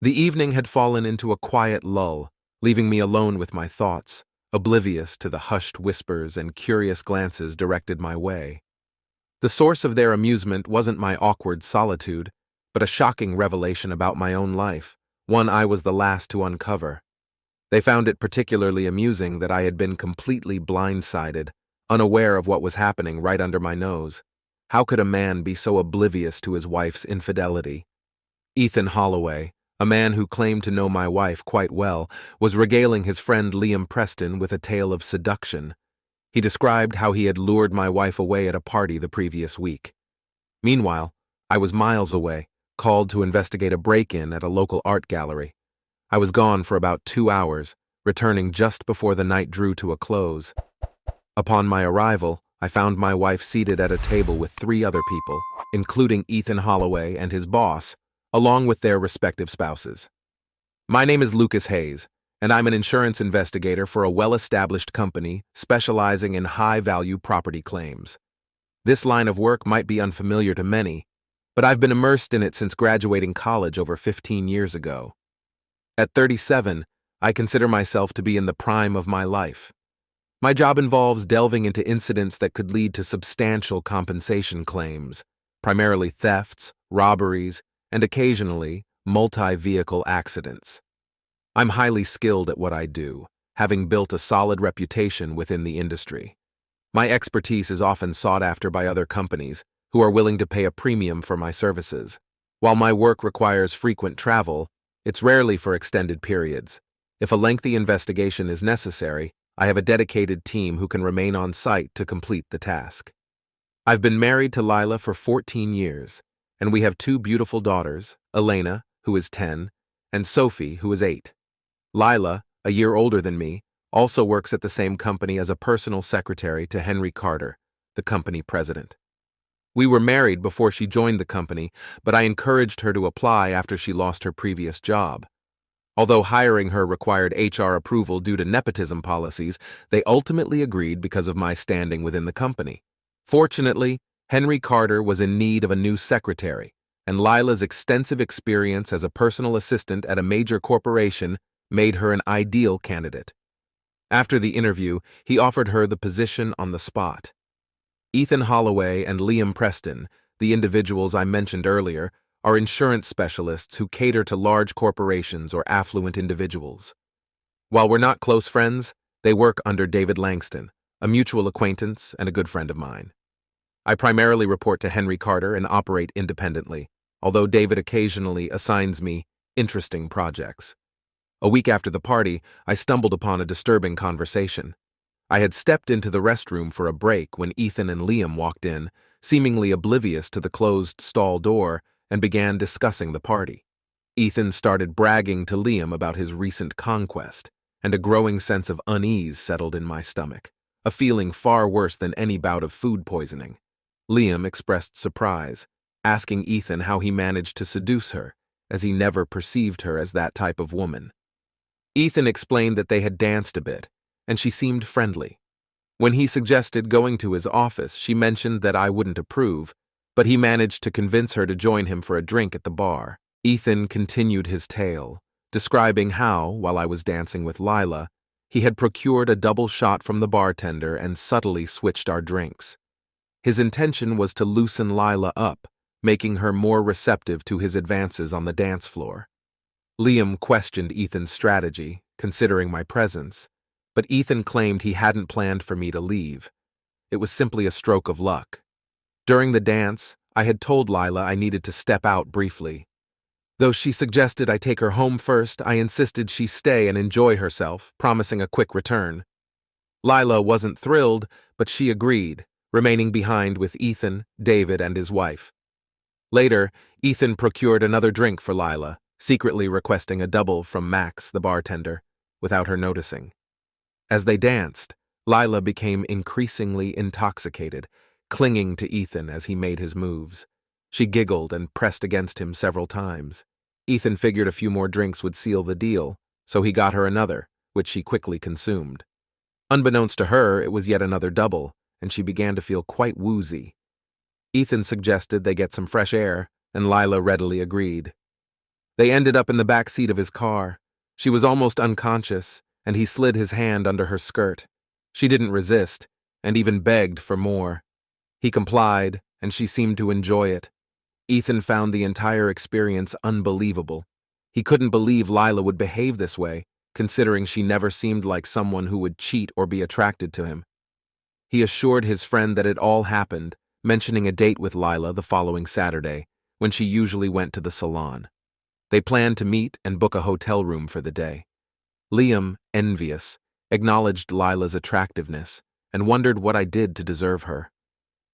The evening had fallen into a quiet lull, leaving me alone with my thoughts, oblivious to the hushed whispers and curious glances directed my way. The source of their amusement wasn't my awkward solitude, but a shocking revelation about my own life, one I was the last to uncover. They found it particularly amusing that I had been completely blindsided, unaware of what was happening right under my nose. How could a man be so oblivious to his wife's infidelity? Ethan Holloway, a man who claimed to know my wife quite well, was regaling his friend Liam Preston with a tale of seduction. He described how he had lured my wife away at a party the previous week. Meanwhile, I was miles away, called to investigate a break-in at a local art gallery. I was gone for about 2 hours, returning just before the night drew to a close. Upon my arrival, I found my wife seated at a table with 3 other people, including Ethan Holloway and his boss, along with their respective spouses. My name is Lucas Hayes, and I'm an insurance investigator for a well-established company specializing in high-value property claims. This line of work might be unfamiliar to many, but I've been immersed in it since graduating college over 15 years ago. At 37, I consider myself to be in the prime of my life. My job involves delving into incidents that could lead to substantial compensation claims, primarily thefts, robberies, and occasionally multi-vehicle accidents. I'm highly skilled at what I do, having built a solid reputation within the industry. My expertise is often sought after by other companies who are willing to pay a premium for my services. While my work requires frequent travel, it's rarely for extended periods. If a lengthy investigation is necessary, I have a dedicated team who can remain on site to complete the task. I've been married to Lila for 14 years, and we have 2 beautiful daughters, Elena, who is 10, and Sophie, who is 8. Lila, a year older than me, also works at the same company as a personal secretary to Henry Carter, the company president. We were married before she joined the company, but I encouraged her to apply after she lost her previous job. Although hiring her required HR approval due to nepotism policies, they ultimately agreed because of my standing within the company. Fortunately, Henry Carter was in need of a new secretary, and Lila's extensive experience as a personal assistant at a major corporation made her an ideal candidate. After the interview, he offered her the position on the spot. Ethan Holloway and Liam Preston, the individuals I mentioned earlier, are insurance specialists who cater to large corporations or affluent individuals. While we're not close friends, they work under David Langston, a mutual acquaintance and a good friend of mine. I primarily report to Henry Carter and operate independently, although David occasionally assigns me interesting projects. A week after the party, I stumbled upon a disturbing conversation. I had stepped into the restroom for a break when Ethan and Liam walked in, seemingly oblivious to the closed stall door, and began discussing the party. Ethan started bragging to Liam about his recent conquest, and a growing sense of unease settled in my stomach, a feeling far worse than any bout of food poisoning. Liam expressed surprise, asking Ethan how he managed to seduce her, as he never perceived her as that type of woman. Ethan explained that they had danced a bit, and she seemed friendly. When he suggested going to his office, she mentioned that I wouldn't approve, but he managed to convince her to join him for a drink at the bar. Ethan continued his tale, describing how, while I was dancing with Lila, he had procured a double shot from the bartender and subtly switched our drinks. His intention was to loosen Lila up, making her more receptive to his advances on the dance floor. Liam questioned Ethan's strategy, considering my presence, but Ethan claimed he hadn't planned for me to leave. It was simply a stroke of luck. During the dance, I had told Lila I needed to step out briefly. Though she suggested I take her home first, I insisted she stay and enjoy herself, promising a quick return. Lila wasn't thrilled, but she agreed, remaining behind with Ethan, David, and his wife. Later, Ethan procured another drink for Lila, secretly requesting a double from Max, the bartender, without her noticing. As they danced, Lila became increasingly intoxicated, clinging to Ethan as he made his moves. She giggled and pressed against him several times. Ethan figured a few more drinks would seal the deal, so he got her another, which she quickly consumed. Unbeknownst to her, it was yet another double, and she began to feel quite woozy. Ethan suggested they get some fresh air, and Lila readily agreed. They ended up in the back seat of his car. She was almost unconscious, and he slid his hand under her skirt. She didn't resist, and even begged for more. He complied, and she seemed to enjoy it. Ethan found the entire experience unbelievable. He couldn't believe Lila would behave this way, considering she never seemed like someone who would cheat or be attracted to him. He assured his friend that it all happened, mentioning a date with Lila the following Saturday, when she usually went to the salon. They planned to meet and book a hotel room for the day. Liam, envious, acknowledged Lila's attractiveness and wondered what I did to deserve her.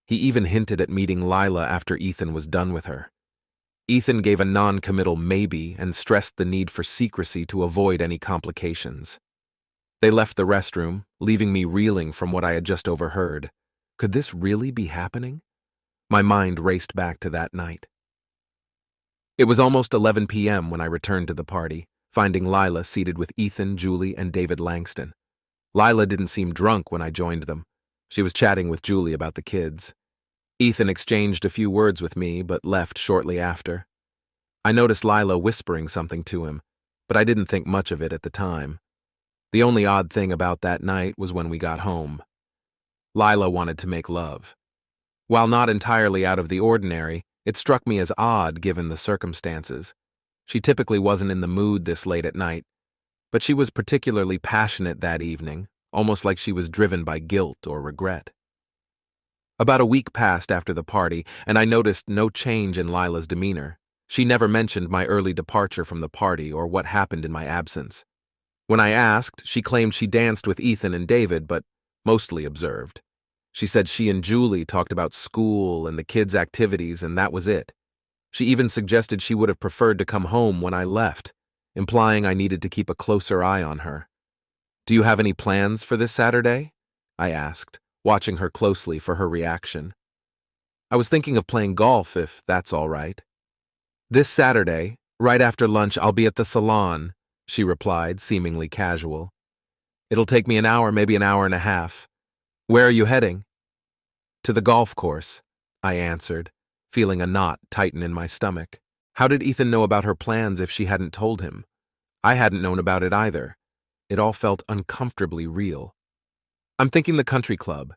He even hinted at meeting Lila after Ethan was done with her. Ethan gave a non-committal maybe and stressed the need for secrecy to avoid any complications. They left the restroom, leaving me reeling from what I had just overheard. Could this really be happening? My mind raced back to that night. It was almost 11 p.m. when I returned to the party, finding Lila seated with Ethan, Julie, and David Langston. Lila didn't seem drunk when I joined them. She was chatting with Julie about the kids. Ethan exchanged a few words with me, but left shortly after. I noticed Lila whispering something to him, but I didn't think much of it at the time. The only odd thing about that night was when we got home. Lila wanted to make love. While not entirely out of the ordinary, it struck me as odd given the circumstances. She typically wasn't in the mood this late at night, but she was particularly passionate that evening, almost like she was driven by guilt or regret. About a week passed after the party, and I noticed no change in Lila's demeanor. She never mentioned my early departure from the party or what happened in my absence. When I asked, she claimed she danced with Ethan and David, but mostly observed. She said she and Julie talked about school and the kids' activities, and that was it. She even suggested she would have preferred to come home when I left, implying I needed to keep a closer eye on her. "Do you have any plans for this Saturday?" I asked, watching her closely for her reaction. "I was thinking of playing golf, if that's all right." "This Saturday, right after lunch, I'll be at the salon," she replied, seemingly casual. "It'll take me an hour, maybe an hour and a half. Where are you heading?" "To the golf course," I answered, feeling a knot tighten in my stomach. How did Ethan know about her plans if she hadn't told him? I hadn't known about it either. It all felt uncomfortably real. "I'm thinking the country club.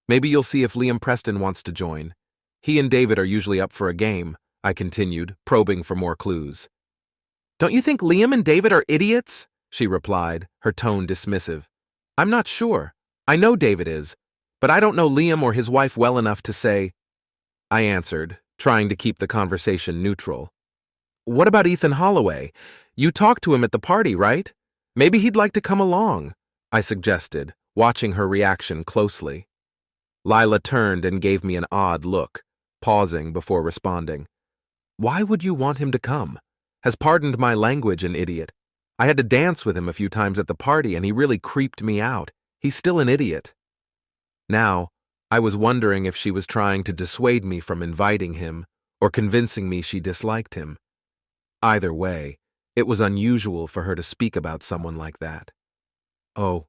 Maybe you'll see if Liam Preston wants to join. He and David are usually up for a game," I continued, probing for more clues. "Don't you think Liam and David are idiots?" she replied, her tone dismissive. "I'm not sure. I know David is, but I don't know Liam or his wife well enough to say," I answered, trying to keep the conversation neutral. "What about Ethan Holloway? You talked to him at the party, right? Maybe he'd like to come along," I suggested, watching her reaction closely. Lila turned and gave me an odd look, pausing before responding. "Why would you want him to come? Has pardoned my language, an idiot. I had to dance with him a few times at the party, and he really creeped me out. He's still an idiot." Now, I was wondering if she was trying to dissuade me from inviting him or convincing me she disliked him. Either way, it was unusual for her to speak about someone like that. "Oh,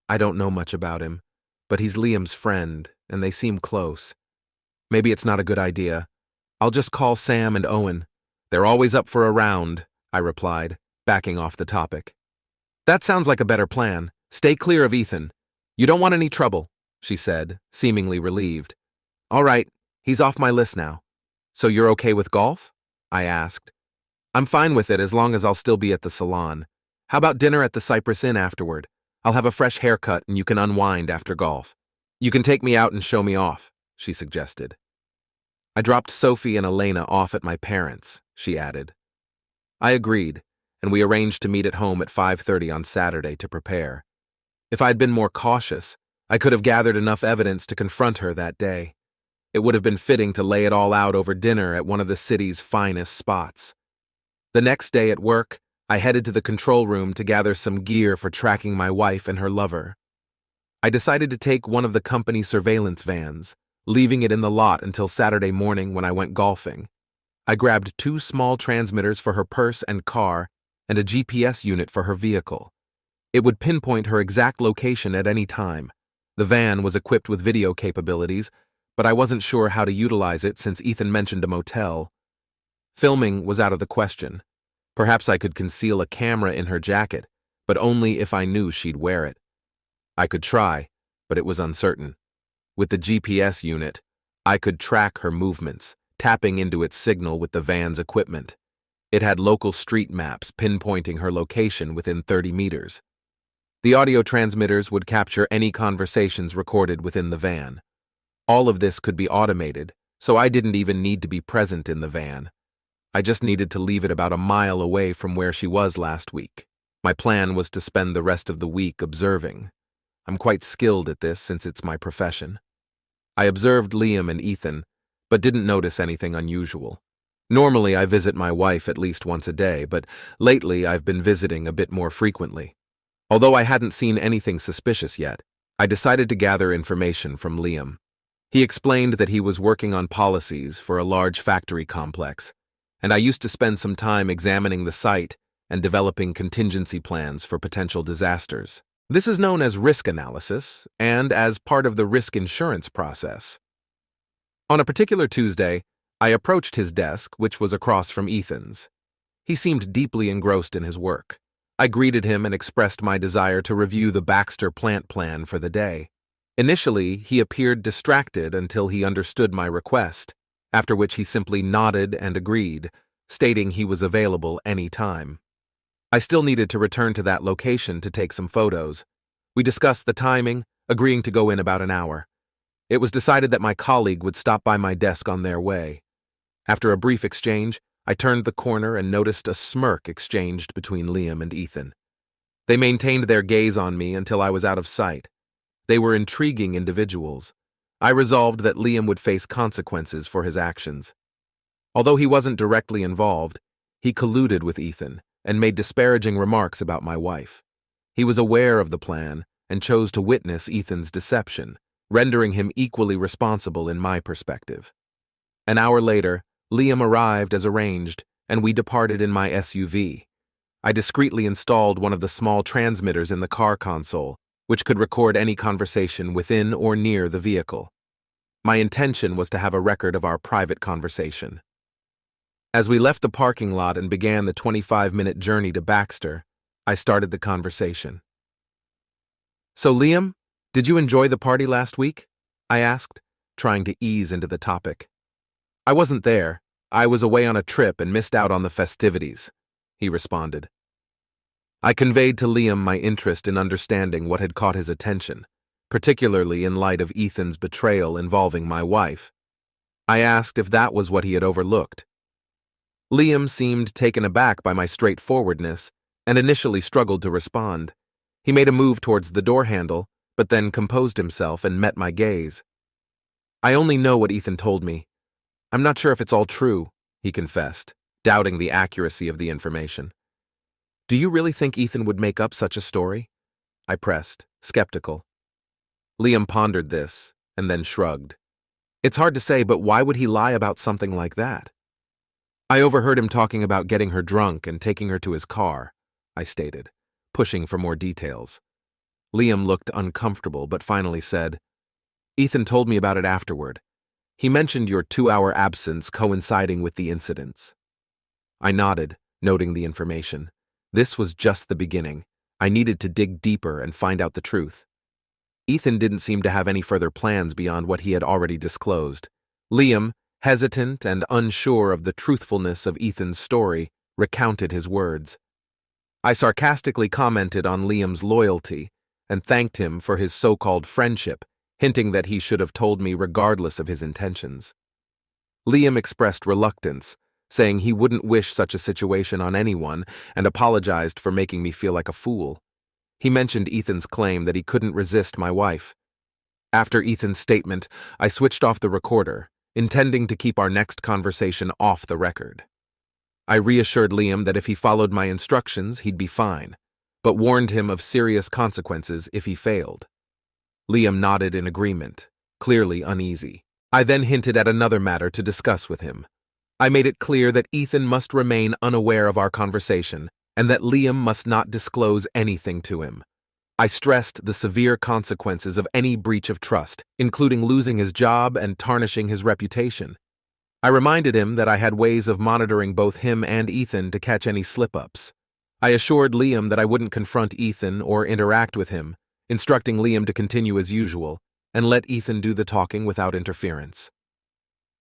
I don't know much about him, but he's Liam's friend, and they seem close. Maybe it's not a good idea. I'll just call Sam and Owen. They're always up for a round," I replied, backing off the topic. "That sounds like a better plan. Stay clear of Ethan. You don't want any trouble," she said, seemingly relieved. "All right, he's off my list now. So you're okay with golf?" I asked. "I'm fine with it as long as I'll still be at the salon. How about dinner at the Cypress Inn afterward? I'll have a fresh haircut and you can unwind after golf. You can take me out and show me off," she suggested. "I dropped Sophie and Elena off at my parents'," she added. I agreed, and we arranged to meet at home at 5:30 on Saturday to prepare. If I'd been more cautious, I could have gathered enough evidence to confront her that day. It would have been fitting to lay it all out over dinner at one of the city's finest spots. The next day at work, I headed to the control room to gather some gear for tracking my wife and her lover. I decided to take one of the company surveillance vans, leaving it in the lot until Saturday morning when I went golfing. I grabbed 2 small transmitters for her purse and car and a GPS unit for her vehicle. It would pinpoint her exact location at any time. The van was equipped with video capabilities, but I wasn't sure how to utilize it since Ethan mentioned a motel. Filming was out of the question. Perhaps I could conceal a camera in her jacket, but only if I knew she'd wear it. I could try, but it was uncertain. With the GPS unit, I could track her movements, tapping into its signal with the van's equipment. It had local street maps pinpointing her location within 30 meters. The audio transmitters would capture any conversations recorded within the van. All of this could be automated, so I didn't even need to be present in the van. I just needed to leave it about a mile away from where she was last week. My plan was to spend the rest of the week observing. I'm quite skilled at this since it's my profession. I observed Liam and Ethan, but didn't notice anything unusual. Normally, I visit my wife at least once a day, but lately I've been visiting a bit more frequently. Although I hadn't seen anything suspicious yet, I decided to gather information from Liam. He explained that he was working on policies for a large factory complex, and I used to spend some time examining the site and developing contingency plans for potential disasters. This is known as risk analysis and as part of the risk insurance process. On a particular Tuesday, I approached his desk, which was across from Ethan's. He seemed deeply engrossed in his work. I greeted him and expressed my desire to review the Baxter plant plan for the day. Initially, he appeared distracted until he understood my request, after which he simply nodded and agreed, stating he was available any time. I still needed to return to that location to take some photos. We discussed the timing, agreeing to go in about an hour. It was decided that my colleague would stop by my desk on their way. After a brief exchange, I turned the corner and noticed a smirk exchanged between Liam and Ethan. They maintained their gaze on me until I was out of sight. They were intriguing individuals. I resolved that Liam would face consequences for his actions. Although he wasn't directly involved, he colluded with Ethan and made disparaging remarks about my wife. He was aware of the plan and chose to witness Ethan's deception, rendering him equally responsible in my perspective. An hour later, Liam arrived as arranged, and we departed in my SUV. I discreetly installed one of the small transmitters in the car console, which could record any conversation within or near the vehicle. My intention was to have a record of our private conversation. As we left the parking lot and began the 25-minute journey to Baxter, I started the conversation. "So, Liam, did you enjoy the party last week?" I asked, trying to ease into the topic. "I wasn't there. I was away on a trip and missed out on the festivities," he responded. I conveyed to Liam my interest in understanding what had caught his attention, particularly in light of Ethan's betrayal involving my wife. I asked if that was what he had overlooked. Liam seemed taken aback by my straightforwardness and initially struggled to respond. He made a move towards the door handle, but then composed himself and met my gaze. "I only know what Ethan told me. I'm not sure if it's all true," he confessed, doubting the accuracy of the information. "Do you really think Ethan would make up such a story?" I pressed, skeptical. Liam pondered this, and then shrugged. "It's hard to say, but why would he lie about something like that?" "I overheard him talking about getting her drunk and taking her to his car," I stated, pushing for more details. Liam looked uncomfortable, but finally said, "Ethan told me about it afterward. He mentioned your 2-hour absence coinciding with the incidents." I nodded, noting the information. This was just the beginning. I needed to dig deeper and find out the truth. Ethan didn't seem to have any further plans beyond what he had already disclosed. Liam, hesitant and unsure of the truthfulness of Ethan's story, recounted his words. I sarcastically commented on Liam's loyalty and thanked him for his so-called friendship, hinting that he should have told me regardless of his intentions. Liam expressed reluctance, saying he wouldn't wish such a situation on anyone and apologized for making me feel like a fool. He mentioned Ethan's claim that he couldn't resist my wife. After Ethan's statement, I switched off the recorder, intending to keep our next conversation off the record. I reassured Liam that if he followed my instructions, he'd be fine, but warned him of serious consequences if he failed. Liam nodded in agreement, clearly uneasy. I then hinted at another matter to discuss with him. I made it clear that Ethan must remain unaware of our conversation and that Liam must not disclose anything to him. I stressed the severe consequences of any breach of trust, including losing his job and tarnishing his reputation. I reminded him that I had ways of monitoring both him and Ethan to catch any slip-ups. I assured Liam that I wouldn't confront Ethan or interact with him, instructing Liam to continue as usual and let Ethan do the talking without interference.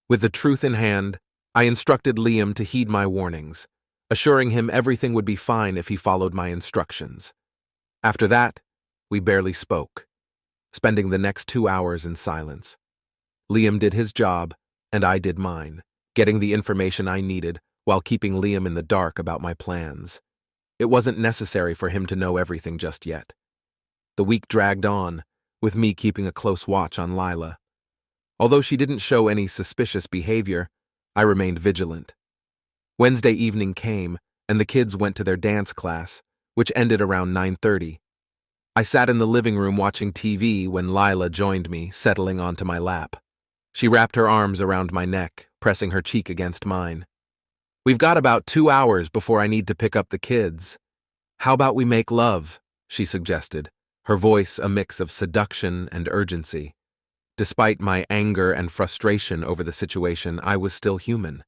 With the truth in hand, I instructed Liam to heed my warnings, assuring him everything would be fine if he followed my instructions. After that, we barely spoke, spending the next 2 hours in silence. Liam did his job, and I did mine, getting the information I needed while keeping Liam in the dark about my plans. It wasn't necessary for him to know everything just yet. The week dragged on, with me keeping a close watch on Lila. Although she didn't show any suspicious behavior, I remained vigilant. Wednesday evening came, and the kids went to their dance class, which ended around 9:30. I sat in the living room watching TV when Lila joined me, settling onto my lap. She wrapped her arms around my neck, pressing her cheek against mine. "We've got about 2 hours before I need to pick up the kids. How about we make love?" she suggested, her voice a mix of seduction and urgency. Despite my anger and frustration over the situation, I was still human.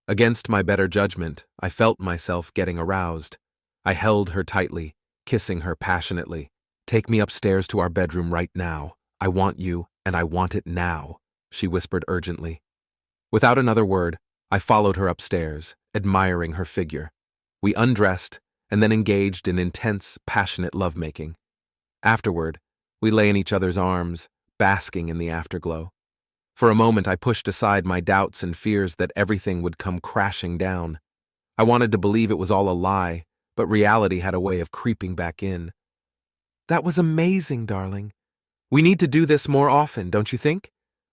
Against my better judgment, I felt myself getting aroused. I held her tightly, kissing her passionately. "Take me upstairs to our bedroom right now. I want you, and I want it now," she whispered urgently. Without another word, I followed her upstairs, admiring her figure. We undressed and then engaged in intense, passionate lovemaking. Afterward, we lay in each other's arms, basking in the afterglow. For a moment, I pushed aside my doubts and fears that everything would come crashing down. I wanted to believe it was all a lie, but reality had a way of creeping back in. "That was amazing, darling. We need to do this more often, don't you think?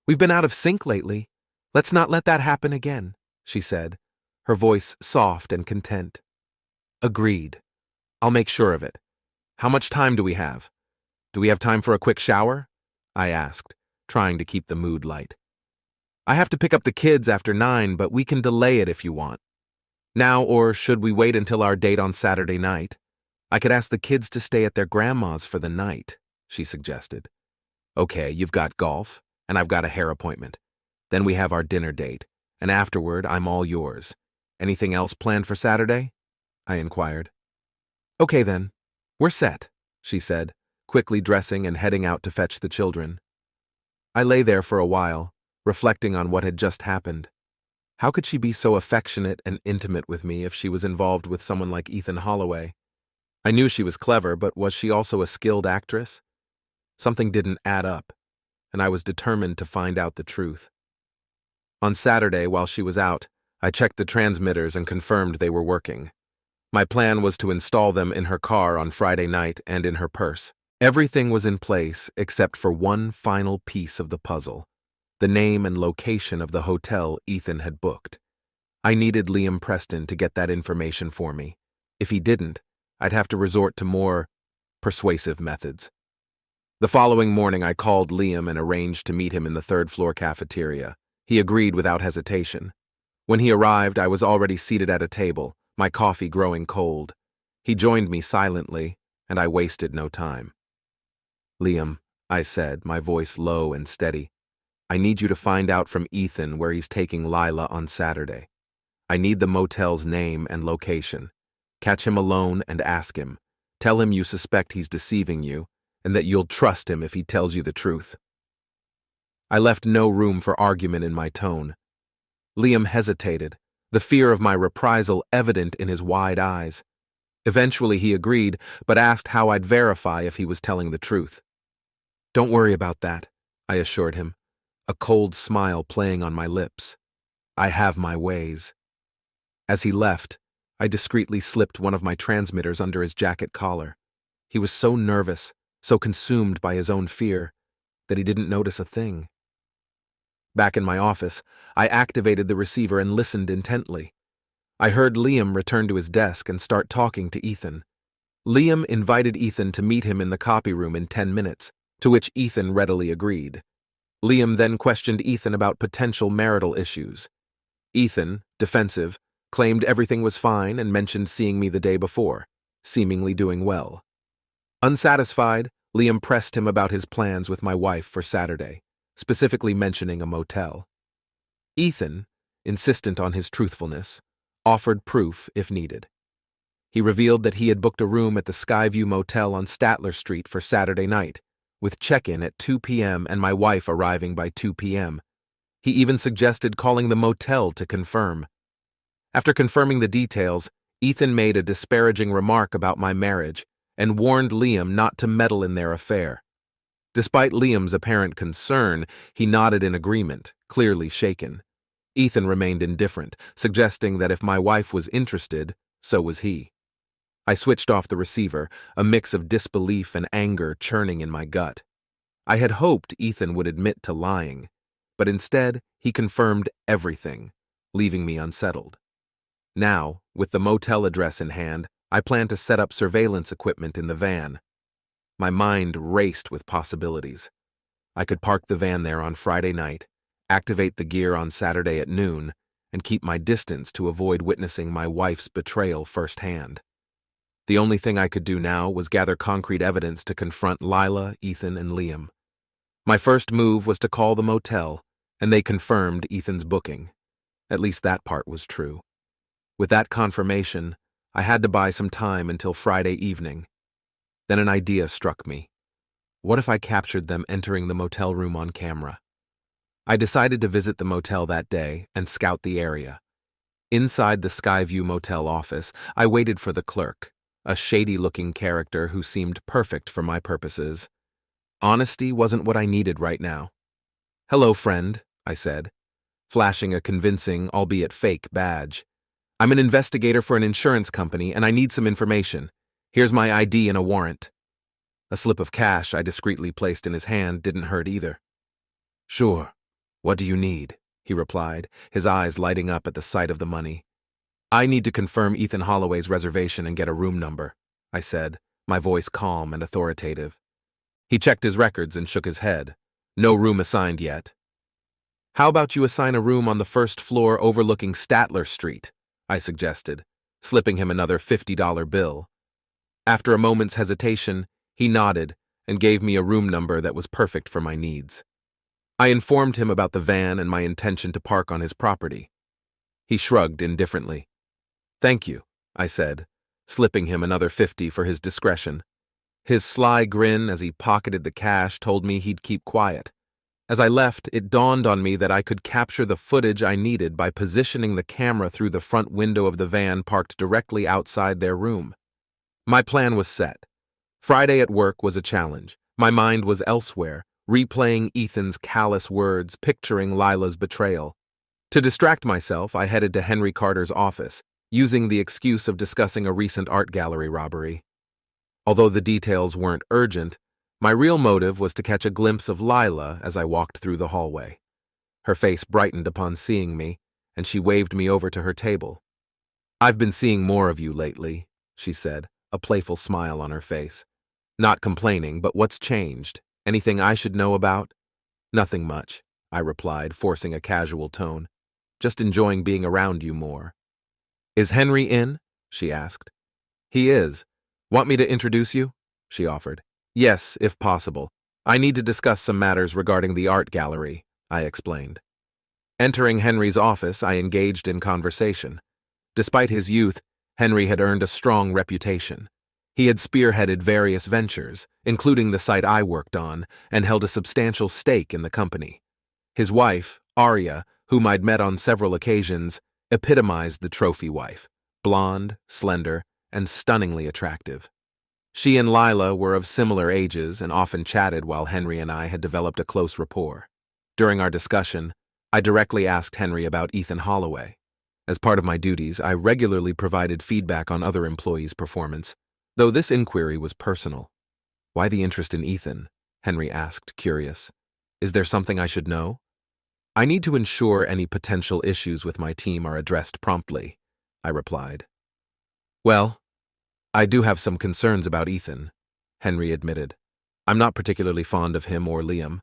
We've been out of sync lately. Let's not let that happen again," she said, her voice soft and content. "Agreed. I'll make sure of it. How much time do we have? Do we have time for a quick shower?" I asked, trying to keep the mood light. "I have to pick up the kids after 9, but we can delay it if you want. Now, or should we wait until our date on Saturday night? I could ask the kids to stay at their grandma's for the night," she suggested. "Okay, you've got golf, and I've got a hair appointment. Then we have our dinner date, and afterward, I'm all yours. Anything else planned for Saturday?" I inquired. "Okay then, we're set," she said, quickly dressing and heading out to fetch the children. I lay there for a while, reflecting on what had just happened. How could she be so affectionate and intimate with me if she was involved with someone like Ethan Holloway? I knew she was clever, but was she also a skilled actress? Something didn't add up, and I was determined to find out the truth. On Saturday, while she was out, I checked the transmitters and confirmed they were working. My plan was to install them in her car on Friday night and in her purse. Everything was in place except for one final piece of the puzzle: the name and location of the hotel Ethan had booked. I needed Liam Preston to get that information for me. If he didn't, I'd have to resort to more persuasive methods. The following morning, I called Liam and arranged to meet him in the third-floor cafeteria. He agreed without hesitation. When he arrived, I was already seated at a table, my coffee growing cold. He joined me silently, and I wasted no time. "Liam," I said, my voice low and steady, "I need you to find out from Ethan where he's taking Lila on Saturday. I need the motel's name and location. Catch him alone and ask him. Tell him you suspect he's deceiving you, and that you'll trust him if he tells you the truth." I left no room for argument in my tone. Liam hesitated, the fear of my reprisal evident in his wide eyes. Eventually he agreed, but asked how I'd verify if he was telling the truth. "Don't worry about that," I assured him, a cold smile playing on my lips. "I have my ways." As he left, I discreetly slipped one of my transmitters under his jacket collar. He was so nervous, so consumed by his own fear, that he didn't notice a thing. Back in my office, I activated the receiver and listened intently. I heard Liam return to his desk and start talking to Ethan. Liam invited Ethan to meet him in the copy room in 10 minutes, to which Ethan readily agreed. Liam then questioned Ethan about potential marital issues. Ethan, defensive, claimed everything was fine and mentioned seeing me the day before, seemingly doing well. Unsatisfied, Liam pressed him about his plans with my wife for Saturday, specifically mentioning a motel. Ethan, insistent on his truthfulness, offered proof if needed. He revealed that he had booked a room at the Skyview Motel on Statler Street for Saturday night, with check-in at 2 p.m. and my wife arriving by 2 p.m. He even suggested calling the motel to confirm. After confirming the details, Ethan made a disparaging remark about my marriage and warned Liam not to meddle in their affair. Despite Liam's apparent concern, he nodded in agreement, clearly shaken. Ethan remained indifferent, suggesting that if my wife was interested, so was he. I switched off the receiver, a mix of disbelief and anger churning in my gut. I had hoped Ethan would admit to lying, but instead he confirmed everything, leaving me unsettled. Now, with the motel address in hand, I planned to set up surveillance equipment in the van. My mind raced with possibilities. I could park the van there on Friday night, activate the gear on Saturday at noon, and keep my distance to avoid witnessing my wife's betrayal firsthand. The only thing I could do now was gather concrete evidence to confront Lila, Ethan, and Liam. My first move was to call the motel, and they confirmed Ethan's booking. At least that part was true. With that confirmation, I had to buy some time until Friday evening. Then an idea struck me. What if I captured them entering the motel room on camera? I decided to visit the motel that day and scout the area. Inside the Skyview Motel office, I waited for the clerk, a shady-looking character who seemed perfect for my purposes. Honesty wasn't what I needed right now. "Hello, friend," I said, flashing a convincing, albeit fake, badge. "I'm an investigator for an insurance company, and I need some information. Here's my ID and a warrant." A slip of cash I discreetly placed in his hand didn't hurt either. "Sure. What do you need?" he replied, his eyes lighting up at the sight of the money. "I need to confirm Ethan Holloway's reservation and get a room number," I said, my voice calm and authoritative. He checked his records and shook his head. "No room assigned yet." "How about you assign a room on the first floor overlooking Statler Street?" I suggested, slipping him another $50 bill. After a moment's hesitation, he nodded and gave me a room number that was perfect for my needs. I informed him about the van and my intention to park on his property. He shrugged indifferently. "Thank you," I said, slipping him another $50 for his discretion. His sly grin as he pocketed the cash told me he'd keep quiet. As I left, it dawned on me that I could capture the footage I needed by positioning the camera through the front window of the van parked directly outside their room. My plan was set. Friday at work was a challenge. My mind was elsewhere, replaying Ethan's callous words, picturing Lila's betrayal. To distract myself, I headed to Henry Carter's office, using the excuse of discussing a recent art gallery robbery. Although the details weren't urgent, my real motive was to catch a glimpse of Lila as I walked through the hallway. Her face brightened upon seeing me, and she waved me over to her table. "I've been seeing more of you lately," she said, a playful smile on her face. "Not complaining, but what's changed? Anything I should know about?" "Nothing much," I replied, forcing a casual tone. "Just enjoying being around you more." "Is Henry in?" she asked. "He is. Want me to introduce you?" she offered. "Yes, if possible. I need to discuss some matters regarding the art gallery," I explained. Entering Henry's office, I engaged in conversation. Despite his youth, Henry had earned a strong reputation. He had spearheaded various ventures, including the site I worked on, and held a substantial stake in the company. His wife, Aria, whom I'd met on several occasions, epitomized the trophy wife, blonde, slender, and stunningly attractive. She and Lila were of similar ages and often chatted while Henry and I had developed a close rapport. During our discussion, I directly asked Henry about Ethan Holloway. As part of my duties, I regularly provided feedback on other employees' performance, though this inquiry was personal. "Why the interest in Ethan?" Henry asked, curious. "Is there something I should know?" "I need to ensure any potential issues with my team are addressed promptly," I replied. "Well, I do have some concerns about Ethan," Henry admitted. "I'm not particularly fond of him or Liam.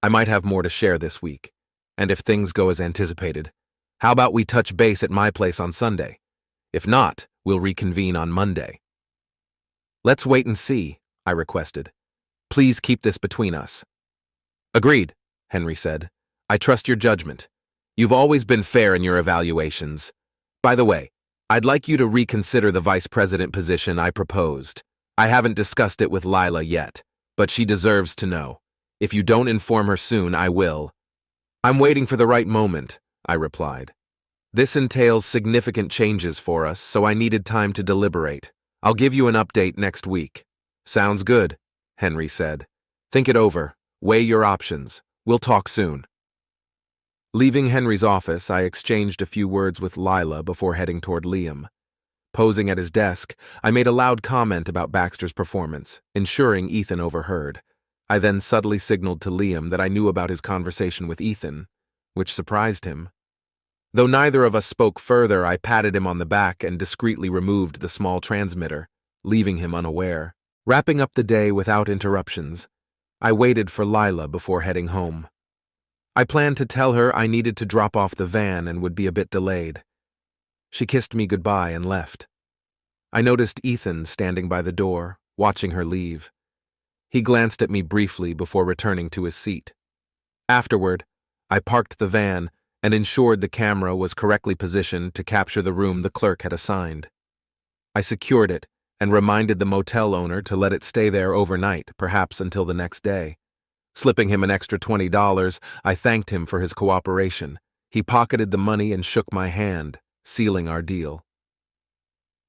I might have more to share this week, and if things go as anticipated, how about we touch base at my place on Sunday? If not, we'll reconvene on Monday." "Let's wait and see," I requested. "Please keep this between us." "Agreed," Henry said. "I trust your judgment. You've always been fair in your evaluations. By the way, I'd like you to reconsider the vice president position I proposed. I haven't discussed it with Lila yet, but she deserves to know. If you don't inform her soon, I will. I'm waiting for the right moment, I replied. This entails significant changes for us, so I needed time to deliberate. I'll give you an update next week. Sounds good, Henry said. Think it over. Weigh your options. We'll talk soon. Leaving Henry's office, I exchanged a few words with Lila before heading toward Liam. Posing at his desk, I made a loud comment about Baxter's performance, ensuring Ethan overheard. I then subtly signaled to Liam that I knew about his conversation with Ethan, which surprised him. Though neither of us spoke further, I patted him on the back and discreetly removed the small transmitter, leaving him unaware. Wrapping up the day without interruptions, I waited for Lila before heading home. I planned to tell her I needed to drop off the van and would be a bit delayed. She kissed me goodbye and left. I noticed Ethan standing by the door, watching her leave. He glanced at me briefly before returning to his seat. Afterward, I parked the van and ensured the camera was correctly positioned to capture the room the clerk had assigned. I secured it and reminded the motel owner to let it stay there overnight, perhaps until the next day. Slipping him an extra $20, I thanked him for his cooperation. He pocketed the money and shook my hand, sealing our deal.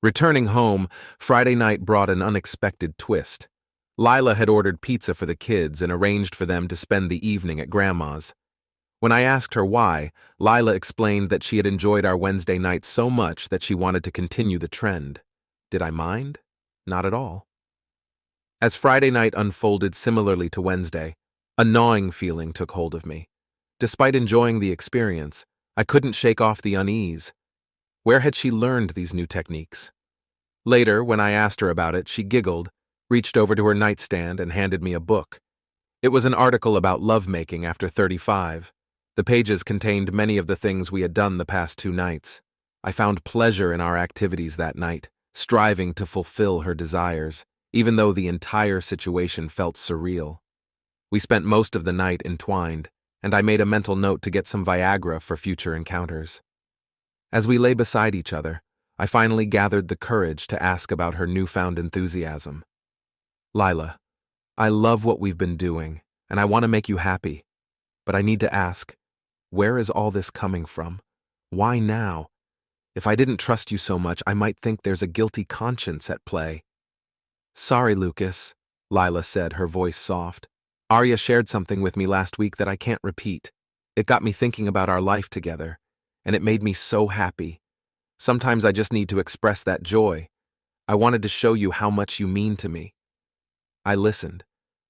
Returning home, Friday night brought an unexpected twist. Lila had ordered pizza for the kids and arranged for them to spend the evening at Grandma's. When I asked her why, Lila explained that she had enjoyed our Wednesday night so much that she wanted to continue the trend. Did I mind? Not at all. As Friday night unfolded similarly to Wednesday, a gnawing feeling took hold of me. Despite enjoying the experience, I couldn't shake off the unease. Where had she learned these new techniques? Later, when I asked her about it, she giggled, reached over to her nightstand, and handed me a book. It was an article about lovemaking after 35. The pages contained many of the things we had done the past 2 nights. I found pleasure in our activities that night, striving to fulfill her desires, even though the entire situation felt surreal. We spent most of the night entwined, and I made a mental note to get some Viagra for future encounters. As we lay beside each other, I finally gathered the courage to ask about her newfound enthusiasm. Lila, I love what we've been doing, and I want to make you happy. But I need to ask, where is all this coming from? Why now? If I didn't trust you so much, I might think there's a guilty conscience at play. Sorry, Lucas, Lila said, her voice soft. Arya shared something with me last week that I can't repeat. It got me thinking about our life together, and it made me so happy. Sometimes I just need to express that joy. I wanted to show you how much you mean to me. I listened,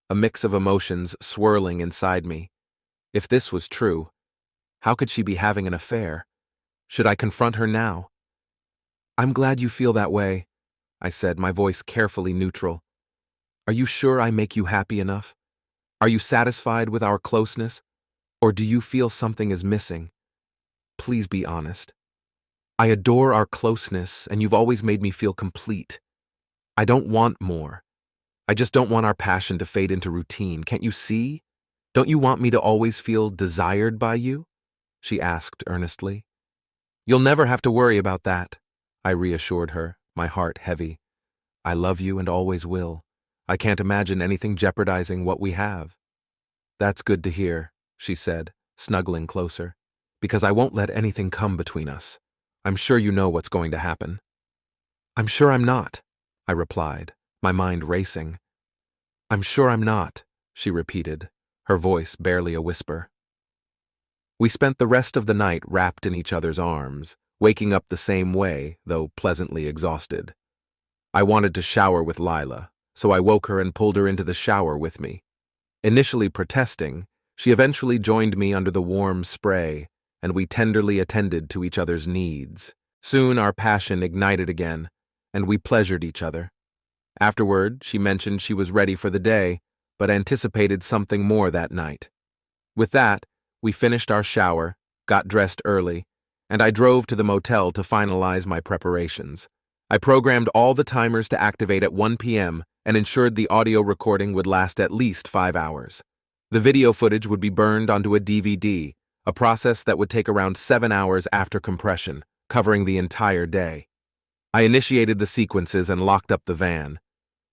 a mix of emotions swirling inside me. If this was true, how could she be having an affair? Should I confront her now? I'm glad you feel that way, I said, my voice carefully neutral. Are you sure I make you happy enough? Are you satisfied with our closeness? Or do you feel something is missing? Please be honest. I adore our closeness, and you've always made me feel complete. I don't want more. I just don't want our passion to fade into routine. Can't you see? Don't you want me to always feel desired by you? She asked earnestly. You'll never have to worry about that, I reassured her, my heart heavy. I love you and always will. I can't imagine anything jeopardizing what we have. That's good to hear, she said, snuggling closer, because I won't let anything come between us. I'm sure you know what's going to happen. I'm sure I'm not, I replied, my mind racing. I'm sure I'm not, she repeated, her voice barely a whisper. We spent the rest of the night wrapped in each other's arms, waking up the same way, though pleasantly exhausted. I wanted to shower with Lila, so I woke her and pulled her into the shower with me. Initially protesting, she eventually joined me under the warm spray, and we tenderly attended to each other's needs. Soon our passion ignited again, and we pleasured each other. Afterward, she mentioned she was ready for the day, but anticipated something more that night. With that, we finished our shower, got dressed early, and I drove to the motel to finalize my preparations. I programmed all the timers to activate at 1 p.m. and ensured the audio recording would last at least 5 hours. The video footage would be burned onto a DVD, a process that would take around 7 hours after compression, covering the entire day. I initiated the sequences and locked up the van.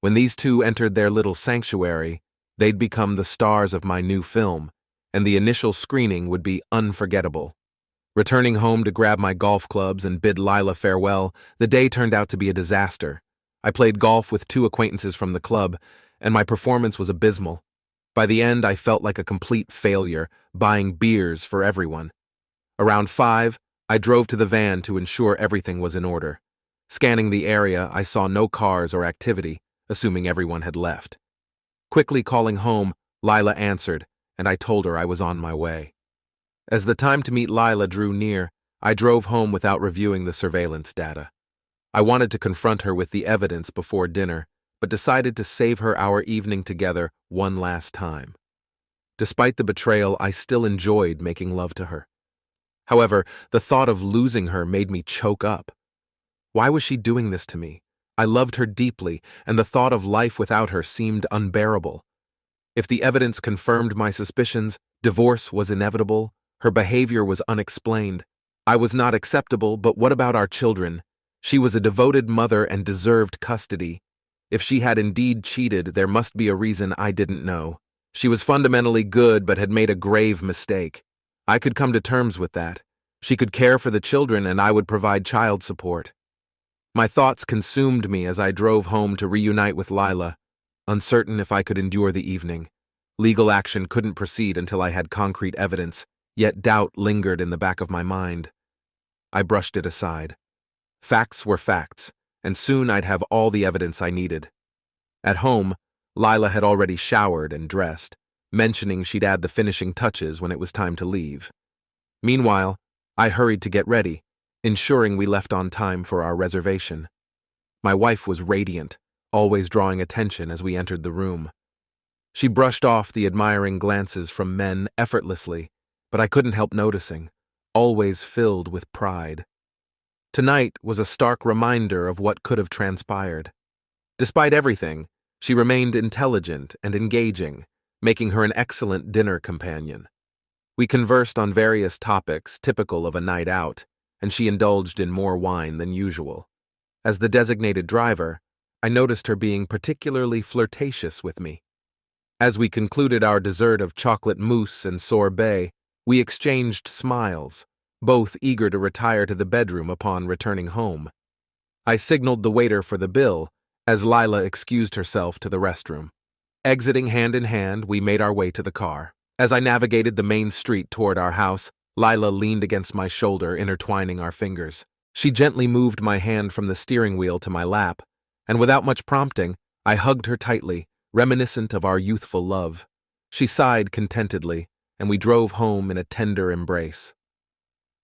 When these two entered their little sanctuary, they'd become the stars of my new film, and the initial screening would be unforgettable. Returning home to grab my golf clubs and bid Lila farewell, the day turned out to be a disaster. I played golf with two acquaintances from the club, and my performance was abysmal. By the end, I felt like a complete failure, buying beers for everyone. Around 5, I drove to the van to ensure everything was in order. Scanning the area, I saw no cars or activity, assuming everyone had left. Quickly calling home, Lila answered, and I told her I was on my way. As the time to meet Lila drew near, I drove home without reviewing the surveillance data. I wanted to confront her with the evidence before dinner, but decided to save her our evening together one last time. Despite the betrayal, I still enjoyed making love to her. However, the thought of losing her made me choke up. Why was she doing this to me? I loved her deeply, and the thought of life without her seemed unbearable. If the evidence confirmed my suspicions, divorce was inevitable, her behavior was unexplained. I was not acceptable, but what about our children? She was a devoted mother and deserved custody. If she had indeed cheated, there must be a reason I didn't know. She was fundamentally good but had made a grave mistake. I could come to terms with that. She could care for the children and I would provide child support. My thoughts consumed me as I drove home to reunite with Lila, uncertain if I could endure the evening. Legal action couldn't proceed until I had concrete evidence, yet doubt lingered in the back of my mind. I brushed it aside. Facts were facts, and soon I'd have all the evidence I needed. At home, Lila had already showered and dressed, mentioning she'd add the finishing touches when it was time to leave. Meanwhile, I hurried to get ready, ensuring we left on time for our reservation. My wife was radiant, always drawing attention as we entered the room. She brushed off the admiring glances from men effortlessly, but I couldn't help noticing, always filled with pride. Tonight was a stark reminder of what could have transpired. Despite everything, she remained intelligent and engaging, making her an excellent dinner companion. We conversed on various topics typical of a night out, and she indulged in more wine than usual. As the designated driver, I noticed her being particularly flirtatious with me. As we concluded our dessert of chocolate mousse and sorbet, we exchanged smiles, both eager to retire to the bedroom upon returning home. I signaled the waiter for the bill as Lila excused herself to the restroom. Exiting hand in hand, we made our way to the car. As I navigated the main street toward our house, Lila leaned against my shoulder, intertwining our fingers. She gently moved my hand from the steering wheel to my lap, and without much prompting, I hugged her tightly, reminiscent of our youthful love. She sighed contentedly, and we drove home in a tender embrace.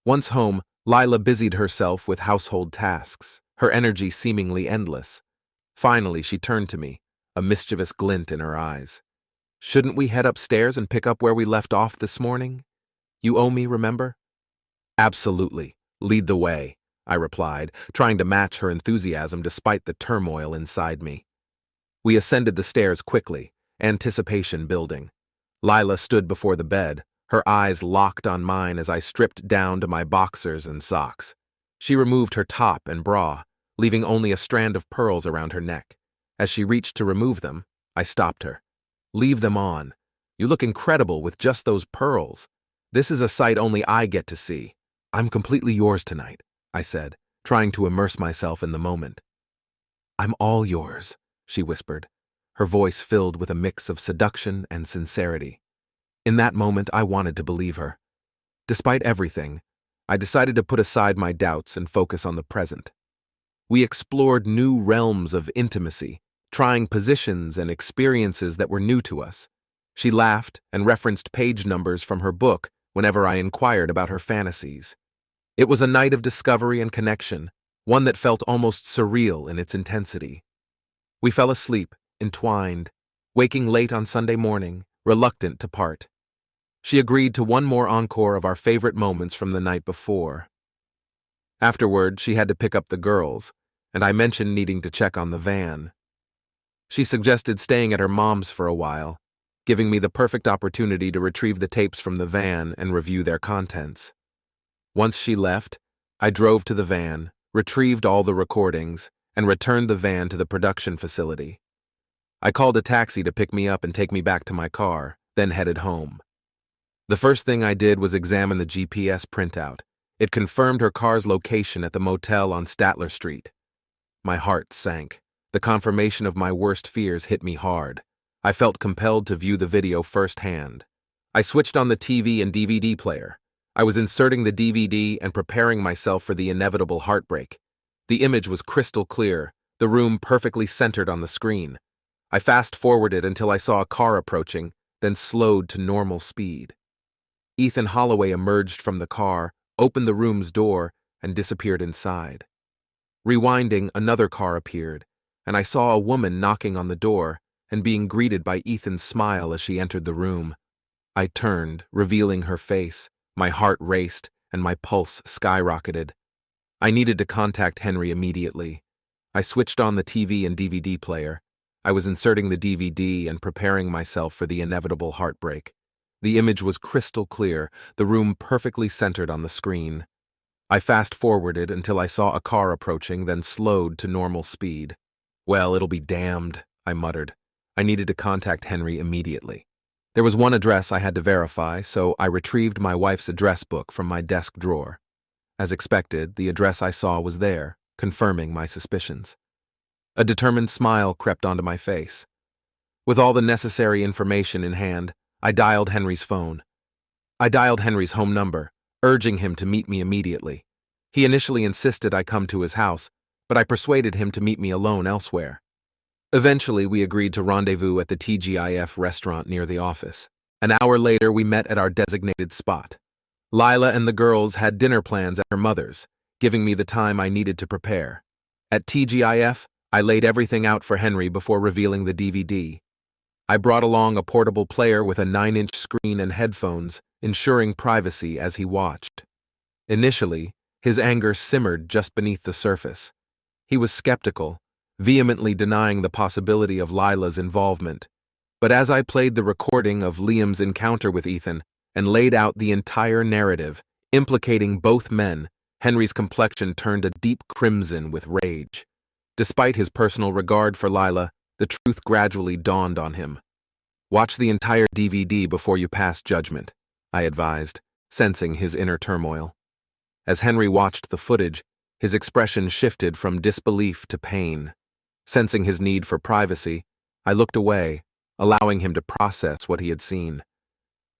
Once home, Lila busied herself with household tasks, her energy seemingly endless. Finally, she turned to me, a mischievous glint in her eyes. "Shouldn't we head upstairs and pick up where we left off this morning? You owe me, remember?" "Absolutely. Lead the way," I replied, trying to match her enthusiasm despite the turmoil inside me. We ascended the stairs quickly, anticipation building. Lila stood before the bed, her eyes locked on mine as I stripped down to my boxers and socks. She removed her top and bra, leaving only a strand of pearls around her neck. As she reached to remove them, I stopped her. "Leave them on. You look incredible with just those pearls. This is a sight only I get to see. I'm completely yours tonight," I said, trying to immerse myself in the moment. "I'm all yours," she whispered, her voice filled with a mix of seduction and sincerity. In that moment, I wanted to believe her. Despite everything, I decided to put aside my doubts and focus on the present. We explored new realms of intimacy, trying positions and experiences that were new to us. She laughed and referenced page numbers from her book whenever I inquired about her fantasies. It was a night of discovery and connection, one that felt almost surreal in its intensity. We fell asleep, entwined, waking late on Sunday morning, reluctant to part. She agreed to one more encore of our favorite moments from the night before. Afterward, she had to pick up the girls, and I mentioned needing to check on the van. She suggested staying at her mom's for a while, giving me the perfect opportunity to retrieve the tapes from the van and review their contents. Once she left, I drove to the van, retrieved all the recordings, and returned the van to the production facility. I called a taxi to pick me up and take me back to my car, then headed home. The first thing I did was examine the GPS printout. It confirmed her car's location at the motel on Statler Street. My heart sank. The confirmation of my worst fears hit me hard. I felt compelled to view the video firsthand. I switched on the TV and DVD player. I was inserting the DVD and preparing myself for the inevitable heartbreak. The image was crystal clear, the room perfectly centered on the screen. I fast-forwarded until I saw a car approaching, then slowed to normal speed. Ethan Holloway emerged from the car, opened the room's door, and disappeared inside. Rewinding, another car appeared, and I saw a woman knocking on the door and being greeted by Ethan's smile as she entered the room. I turned, revealing her face. My heart raced, and my pulse skyrocketed. I needed to contact Henry immediately. I switched on the TV and DVD player. I was inserting the DVD and preparing myself for the inevitable heartbreak. The image was crystal clear, the room perfectly centered on the screen. I fast-forwarded until I saw a car approaching, then slowed to normal speed. Well, it'll be damned, I muttered. I needed to contact Henry immediately. There was one address I had to verify, so I retrieved my wife's address book from my desk drawer. As expected, the address I saw was there, confirming my suspicions. A determined smile crept onto my face. With all the necessary information in hand, I dialed Henry's phone. I dialed Henry's home number, urging him to meet me immediately. He initially insisted I come to his house, but I persuaded him to meet me alone elsewhere. Eventually, we agreed to rendezvous at the TGIF restaurant near the office. An hour later, we met at our designated spot. Lila and the girls had dinner plans at her mother's, giving me the time I needed to prepare. At TGIF, I laid everything out for Henry before revealing the DVD. I brought along a portable player with a 9-inch screen and headphones, ensuring privacy as he watched. Initially, his anger simmered just beneath the surface. He was skeptical, vehemently denying the possibility of Lila's involvement. But as I played the recording of Liam's encounter with Ethan and laid out the entire narrative, implicating both men, Henry's complexion turned a deep crimson with rage. Despite his personal regard for Lila, the truth gradually dawned on him. Watch the entire DVD before you pass judgment, I advised, sensing his inner turmoil. As Henry watched the footage, his expression shifted from disbelief to pain. Sensing his need for privacy, I looked away, allowing him to process what he had seen.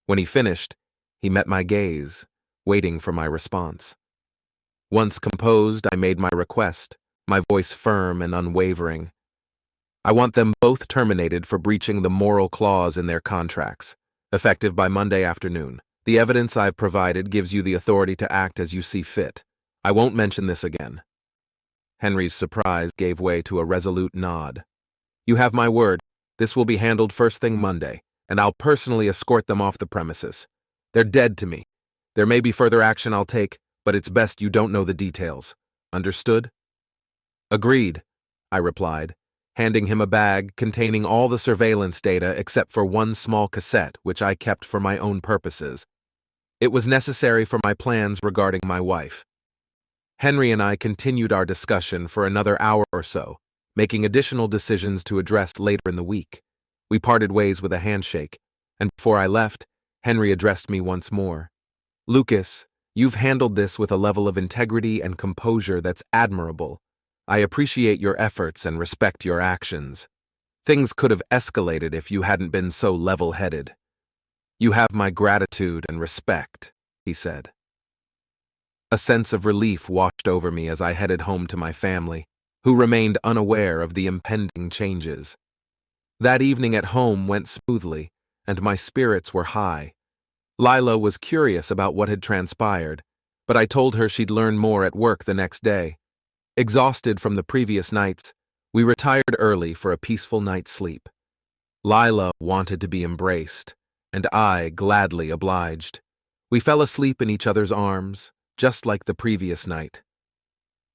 When he finished, he met my gaze, waiting for my response. Once composed, I made my request, my voice firm and unwavering. I want them both terminated for breaching the moral clause in their contracts, effective by Monday afternoon. The evidence I've provided gives you the authority to act as you see fit. I won't mention this again. Henry's surprise gave way to a resolute nod. You have my word. This will be handled first thing Monday, and I'll personally escort them off the premises. They're dead to me. There may be further action I'll take, but it's best you don't know the details. Understood? Agreed, I replied, handing him a bag containing all the surveillance data except for one small cassette which I kept for my own purposes. It was necessary for my plans regarding my wife. Henry and I continued our discussion for another hour or so, making additional decisions to address later in the week. We parted ways with a handshake, and before I left, Henry addressed me once more. Lucas, you've handled this with a level of integrity and composure that's admirable. I appreciate your efforts and respect your actions. Things could have escalated if you hadn't been so level-headed. You have my gratitude and respect, he said. A sense of relief washed over me as I headed home to my family, who remained unaware of the impending changes. That evening at home went smoothly, and my spirits were high. Lila was curious about what had transpired, but I told her she'd learn more at work the next day. Exhausted from the previous nights, we retired early for a peaceful night's sleep. Lila wanted to be embraced, and I gladly obliged. We fell asleep in each other's arms, just like the previous night.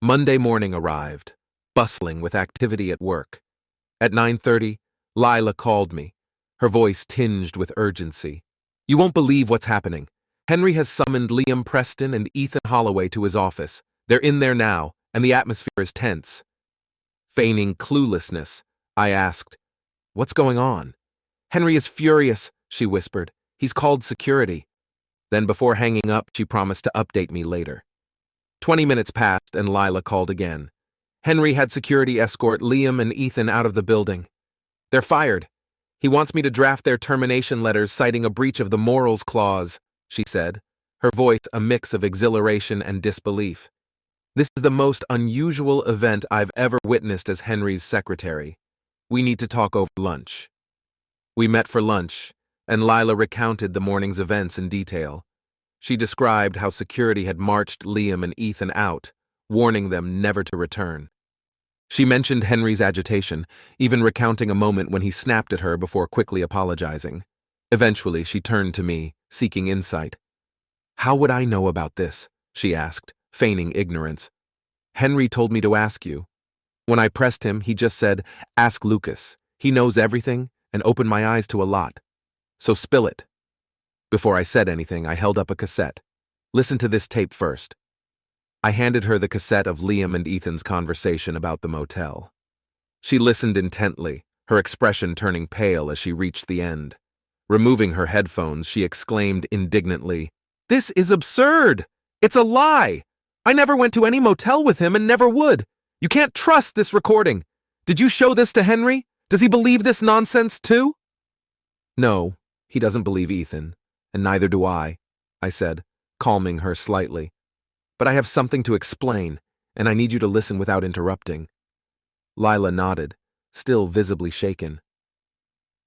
Monday morning arrived, bustling with activity at work. At 9:30, Lila called me. her voice tinged with urgency. "You won't believe what's happening. Henry has summoned Liam Preston and Ethan Holloway to his office. They're in there now, and the atmosphere is tense." Feigning cluelessness, I asked, "What's going on?" "Henry is furious," she whispered. "He's called security." Then before hanging up, she promised to update me later. 20 minutes passed and Lila called again. "Henry had security escort Liam and Ethan out of the building. They're fired. He wants me to draft their termination letters citing a breach of the morals clause," she said, her voice a mix of exhilaration and disbelief. "This is the most unusual event I've ever witnessed as Henry's secretary. We need to talk over lunch." We met for lunch, and Lila recounted the morning's events in detail. She described how security had marched Liam and Ethan out, warning them never to return. She mentioned Henry's agitation, even recounting a moment when he snapped at her before quickly apologizing. Eventually, she turned to me, seeking insight. "How would I know about this?" she asked, feigning ignorance. "Henry told me to ask you. When I pressed him, he just said, 'Ask Lucas. He knows everything,' and opened my eyes to a lot. So spill it." Before I said anything, I held up a cassette. "Listen to this tape first." I handed her the cassette of Liam and Ethan's conversation about the motel. She listened intently, her expression turning pale as she reached the end. Removing her headphones, she exclaimed indignantly, "This is absurd! It's a lie! I never went to any motel with him and never would. You can't trust this recording. Did you show this to Henry? Does he believe this nonsense too?" "No, he doesn't believe Ethan, and neither do I," said, calming her slightly. "But I have something to explain, and I need you to listen without interrupting." Lila nodded, still visibly shaken.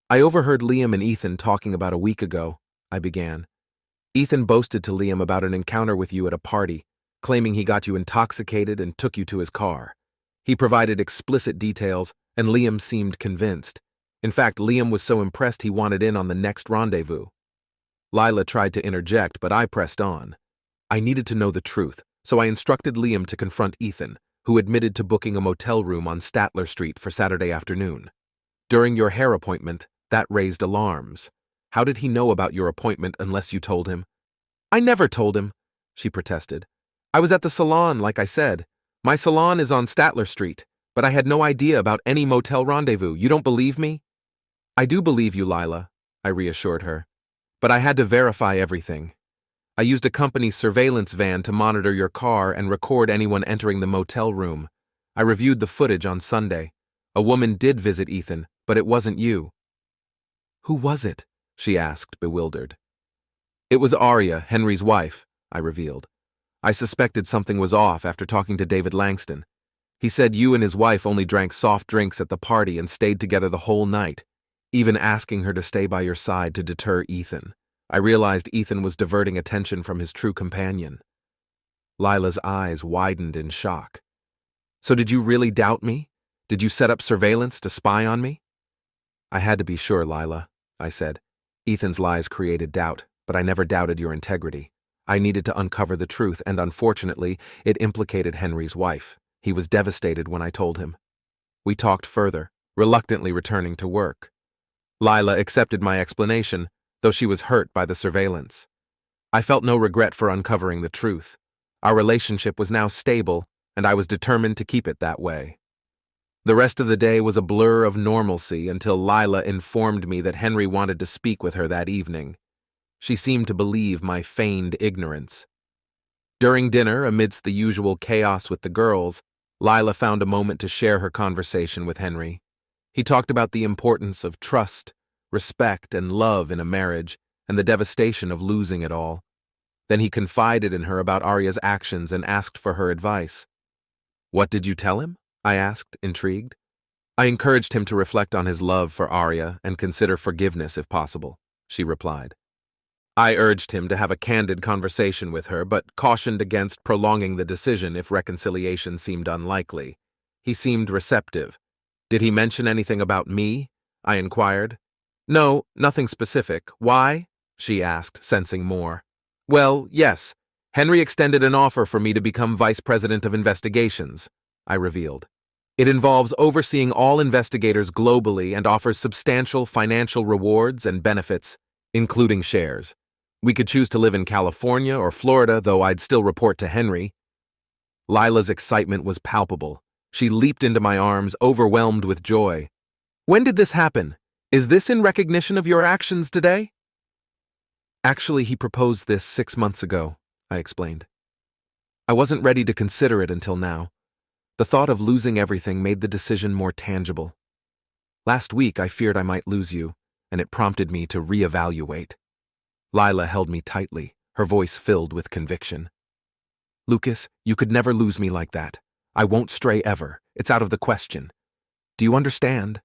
"I overheard Liam and Ethan talking about a week ago," I began. "Ethan boasted to Liam about an encounter with you at a party, claiming he got you intoxicated and took you to his car. He provided explicit details, and Liam seemed convinced. In fact, Liam was so impressed he wanted in on the next rendezvous." Lila tried to interject, but I pressed on. I needed to know the truth, so I instructed Liam to confront Ethan, who admitted to booking a motel room on Statler Street for Saturday afternoon. "During your hair appointment, that raised alarms. How did he know about your appointment unless you told him?" "I never told him," she protested. "I was at the salon, like I said. My salon is on Statler Street, but I had no idea about any motel rendezvous. You don't believe me?" "I do believe you, Lila," I reassured her. "But I had to verify everything. I used a company surveillance van to monitor your car and record anyone entering the motel room. I reviewed the footage on Sunday. A woman did visit Ethan, but it wasn't you." "Who was it?" she asked, bewildered. "It was Arya, Henry's wife," I revealed. "I suspected something was off after talking to David Langston. He said you and his wife only drank soft drinks at the party and stayed together the whole night, even asking her to stay by your side to deter Ethan. I realized Ethan was diverting attention from his true companion." Lila's eyes widened in shock. "So did you really doubt me? Did you set up surveillance to spy on me?" "I had to be sure, Lila," I said. "Ethan's lies created doubt, but I never doubted your integrity. I needed to uncover the truth, and unfortunately, it implicated Henry's wife. He was devastated when I told him." We talked further, reluctantly returning to work. Lila accepted my explanation, though she was hurt by the surveillance. I felt no regret for uncovering the truth. Our relationship was now stable, and I was determined to keep it that way. The rest of the day was a blur of normalcy until Lila informed me that Henry wanted to speak with her that evening. She seemed to believe my feigned ignorance. During dinner, amidst the usual chaos with the girls, Lila found a moment to share her conversation with Henry. He talked about the importance of trust, respect, and love in a marriage, and the devastation of losing it all. Then he confided in her about Arya's actions and asked for her advice. "What did you tell him?" I asked, intrigued. "I encouraged him to reflect on his love for Arya and consider forgiveness if possible," she replied. I urged him to have a candid conversation with her, but cautioned against prolonging the decision if reconciliation seemed unlikely. He seemed receptive. "Did he mention anything about me?" I inquired. "No, nothing specific. Why?" she asked, sensing more. "Well, yes. Henry extended an offer for me to become Vice President of Investigations," I revealed. It involves overseeing all investigators globally and offers substantial financial rewards and benefits, including shares. We could choose to live in California or Florida, though I'd still report to Henry. Lila's excitement was palpable. She leaped into my arms, overwhelmed with joy. When did this happen? Is this in recognition of your actions today? Actually, he proposed this 6 months ago, I explained. I wasn't ready to consider it until now. The thought of losing everything made the decision more tangible. Last week, I feared I might lose you, and it prompted me to reevaluate. Lila held me tightly, her voice filled with conviction. Lucas, you could never lose me like that. I won't stray ever. It's out of the question. Do you understand?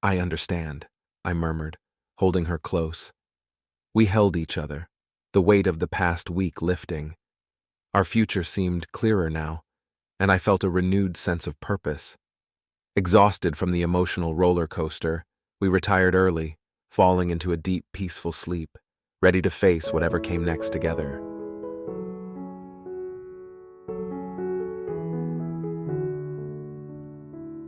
I understand, I murmured, holding her close. We held each other, the weight of the past week lifting. Our future seemed clearer now, and I felt a renewed sense of purpose. Exhausted from the emotional roller coaster, we retired early, falling into a deep, peaceful sleep, ready to face whatever came next together.